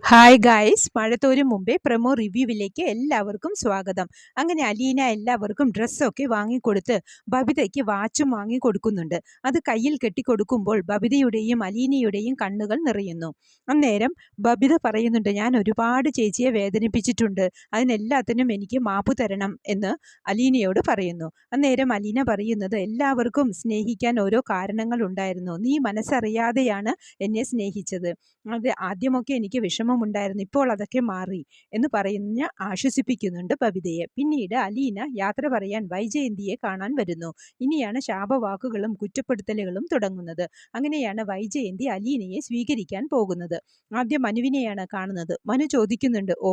Hi guys, മഴത്തോരും മുമ്പേ promo റിവ്യൂവിലേക്ക് എല്ലാവർക്കും സ്വാഗതം. അങ്ങനെ അലീന എല്ലാവർക്കും ഡ്രസ്സൊക്കെ വാങ്ങിക്കൊടുത്ത് ബബിതയ്ക്ക് വാച്ചും വാങ്ങിക്കൊടുക്കുന്നുണ്ട്. അത് കയ്യിൽ കെട്ടിക്കൊടുക്കുമ്പോൾ ബബിതയുടെയും അലീനയുടെയും കണ്ണുകൾ നിറയുന്നു. അന്നേരം ബബിത പറയുന്നുണ്ട്, ഞാൻ ഒരുപാട് ചേച്ചിയെ വേദനിപ്പിച്ചിട്ടുണ്ട്, അതിനെല്ലാത്തിനും എനിക്ക് മാപ്പ് തരണം എന്ന് അലീനയോട് പറയുന്നു. അന്നേരം അലീന പറയുന്നത്, എല്ലാവർക്കും സ്നേഹിക്കാൻ ഓരോ കാരണങ്ങൾ ഉണ്ടായിരുന്നു, നീ മനസ്സറിയാതെയാണ് എന്നെ സ്നേഹിച്ചത്. അത് ആദ്യമൊക്കെ എനിക്ക് വിഷമമുണ്ടായിരുന്നു, ഇപ്പോൾ അതൊക്കെ മാറി എന്ന് പറഞ്ഞ് ആശ്വസിപ്പിക്കുന്നുണ്ട് ബബിതയെ. പിന്നീട് അലീന യാത്ര പറയാൻ വൈജയന്തിയെ കാണാൻ വരുന്നു. ഇനിയാണ് ശാപവാക്കുകളും കുറ്റപ്പെടുത്തലുകളും തുടങ്ങുന്നത്. അങ്ങനെയാണ് വൈജയന്തി അലീനയെ സ്വീകരിക്കാൻ പോകുന്നത്. ആദ്യം മനുവിനെയാണ് കാണുന്നത്. മനു ചോദിക്കുന്നുണ്ട്, ഓ,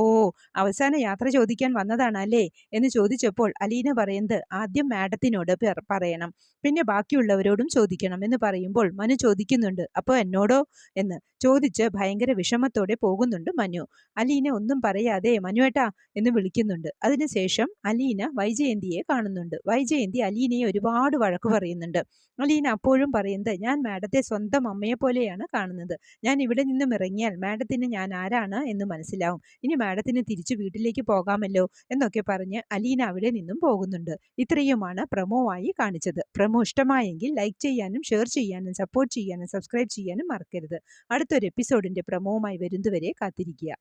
അവസാന യാത്ര ചോദിക്കാൻ വന്നതാണ് അല്ലേ എന്ന് ചോദിച്ചപ്പോൾ അലീന പറയുന്നത്, ആദ്യം മാഡത്തിനോട് പറയണം, പിന്നെ ബാക്കിയുള്ളവരോടും ചോദിക്കണം എന്ന് പറയുമ്പോൾ മനു ചോദിക്കുന്നുണ്ട്, അപ്പോൾ എന്നോടോ എന്ന് ചോദിച്ച് ഭയങ്കര വിഷമത്തോടെ പോകുന്നുണ്ട് മനു. അലീന ഒന്നും പറയാതെ മനുവേട്ടാ എന്ന് വിളിക്കുന്നുണ്ട്. അതിനുശേഷം അലീന വൈജയന്തിയെ കാണുന്നുണ്ട്. വൈജയന്തി അലീനയെ ഒരുപാട് വഴക്ക് പറയുന്നുണ്ട്. അലീന അപ്പോഴും പറയുന്നത്, ഞാൻ മാഡത്തെ സ്വന്തം അമ്മയെ പോലെയാണ് കാണുന്നത്, ഞാൻ ഇവിടെ നിന്നും ഇറങ്ങിയാൽ മാഡത്തിന് ഞാൻ ആരാണ് എന്ന് മനസ്സിലാവും, ഇനി മാഡത്തിന് തിരിച്ചു വീട്ടിലേക്ക് പോകാമല്ലോ എന്നൊക്കെ പറഞ്ഞ് അലീന അവിടെ നിന്നും പോകുന്നുണ്ട്. ഇത്രയുമാണ് പ്രൊമോ ആയി കാണിച്ചത്. പ്രൊമോ ഇഷ്ടമായെങ്കിൽ ലൈക്ക് ചെയ്യാനും ഷെയർ ചെയ്യാനും സപ്പോർട്ട് ചെയ്യാനും സബ്സ്ക്രൈബ് ചെയ്യാനും മറക്കരുത്. അടുത്തൊരു എപ്പിസോഡിന്റെ പ്രൊമോവുമായി വരുന്നതുവരെ കാത്തിരിക്കുക.